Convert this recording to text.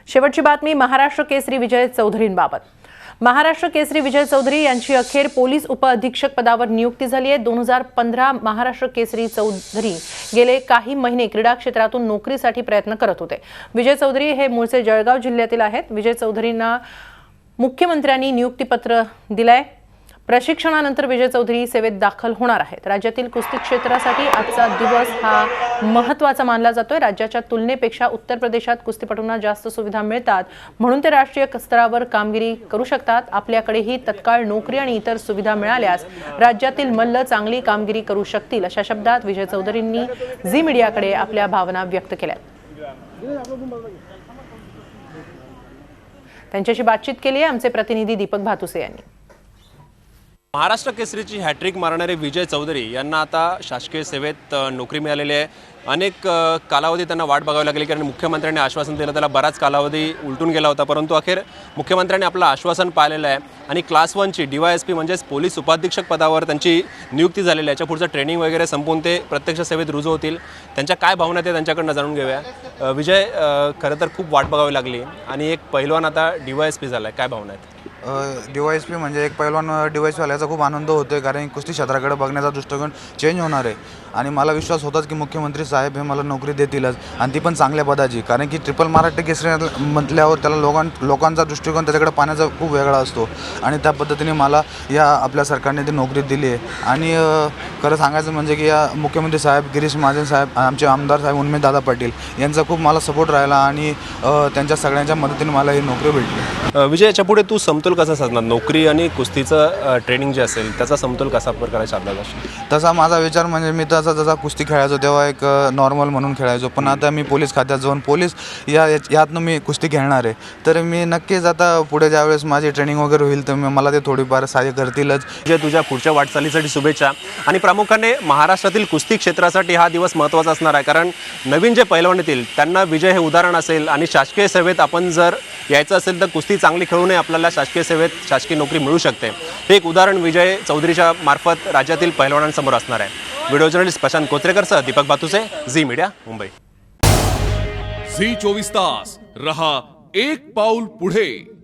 शेवटची बातमी महाराष्ट्र केसरी विजय चौधरींबाबत। महाराष्ट्र केसरी विजय चौधरी यांची अखेर पोलीस उपअधीक्षक पदावर नियुक्ती झाली आहे। 2015 महाराष्ट्र केसरी चौधरी गेले काही महिने क्रीडा क्षेत्रातून नोकरीसाठी प्रयत्न करत होते। विजय चौधरी हे मूळचे जळगाव जिल्ह्यातील आहेत। विजय चौधरींना मुख्यमंत्र्यांनी नियुक्तीपत्र दिलंय। प्रशिक्षणानंतर विजय चौधरी सेवेत दाखल होणार आहेत। राज्यातील कुस्ती क्षेत्रासाठी आजचा दिवस हा महत्त्वाचा मानला जातोय। राज्याच्या तुलनेपेक्षा उत्तर प्रदेशात कुस्तीपटूंना जास्त सुविधा मिळतात, म्हणून ते राष्ट्रीय स्तरावर कामगिरी करू शकतात। आपल्याकडेही तत्काळ नोकरी आणि इतर सुविधा मिळाल्यास राज्यातील मल्ल चांगली कामगिरी करू शकतील, अशा शब्दात विजय चौधरींनी झी मीडियाकडे आपल्या भावना व्यक्त केल्या। त्यांच्याशी बातचीत केली आहे आमचे प्रतिनिधी दीपक भातुसे यांनी। महाराष्ट्र केसरीची हॅट्रिक मारणारे विजय चौधरी यांना आता शासकीय सेवेत नोकरी मिळालेली आहे। अनेक कालावधी त्यांना वाट बघावी लागली, कारण मुख्यमंत्र्यांनी आश्वासन दिलं, त्याला बराच कालावधी उलटून गेला होता, परंतु अखेर मुख्यमंत्र्यांनी आपलं आश्वासन पाळलेलं आहे आणि क्लास 1ची DYSP म्हणजेच पोलीस उपाधीक्षक पदावर त्यांची नियुक्ती झालेली आहे। याच्या पुढचं ट्रेनिंग वगैरे संपवून ते प्रत्यक्ष सेवेत रुजू होतील। त्यांच्या काय भावना ते त्यांच्याकडनं जाणून घेऊया। विजय, खरं तर खूप वाट बघावी लागली आणि एक पैलवान आता DYSP झाला आहे, काय भावना आहेत? DYSP म्हणजे एक पैलवान DYSP वाल्याचा खूप आनंद होतोय, कारण कुस्ती क्षेत्राकडे बघण्याचा दृष्टिकोन चेंज होणार आहे आणि मला विश्वास होताच की मुख्यमंत्री साहेब हे मला नोकरी देतीलच, आणि ती पण चांगल्या पदाची, कारण की ट्रिपल महाराष्ट्र केसरी म्हटल्यावर त्याला लोकांचा दृष्टिकोन त्याच्याकडे पाहण्याचा खूप वेगळा असतो आणि त्या पद्धतीने मला या आपल्या सरकारने ती नोकरी दिली आहे। आणि खरं सांगायचं म्हणजे की या मुख्यमंत्री साहेब, गिरीश महाजन साहेब, आमचे आमदार साहेब उन्मेशदादा पाटील यांचा खूप मला सपोर्ट राहिला आणि त्यांच्या सगळ्यांच्या मदतीने मला ही नोकरी भेटली। विजय, याच्या पुढे तू समतोल कसा साधणार? नोकरी आणि कुस्तीचं ट्रेनिंग जे असेल त्याचा समतोल कसा प्रकारे साधला जाईल? तसा माझा विचार म्हणजे मी जसा कुस्ती खेळायचो तेव्हा एक नॉर्मल म्हणून खेळायचो, पण आता मी पोलीस खात्यात जाऊन पोलीस यातनं मी कुस्ती खेळणार आहे, तर मी नक्कीच आता पुढे ज्यावेळेस माझी ट्रेनिंग वगैरे होईल तर मला ते थोडीफार सहाय्य करतीलच। जे तुझ्या पुढच्या वाटचालीसाठी शुभेच्छा, आणि प्रामुख्याने महाराष्ट्रातील कुस्ती क्षेत्रासाठी हा दिवस महत्त्वाचा असणार आहे, कारण नवीन जे पैलवान येतील त्यांना विजय हे उदाहरण असेल आणि शासकीय सेवेत आपण जर यायचं असेल तर कुस्ती चांगली खेळूनही आपल्याला शासकीय सेवेत शासकीय नोकरी मिळू शकते। हे एक उदाहरण विजय चौधरीच्या मार्फत राज्यातील पैलवानांसमोर असणार आहे। व्हिडिओ जर्नलिस्ट प्रशांत कोचरेकरसह दीपक भातुसे, झी मीडिया, मुंबई। झी 24 तास रहा एक पाऊल पुढे।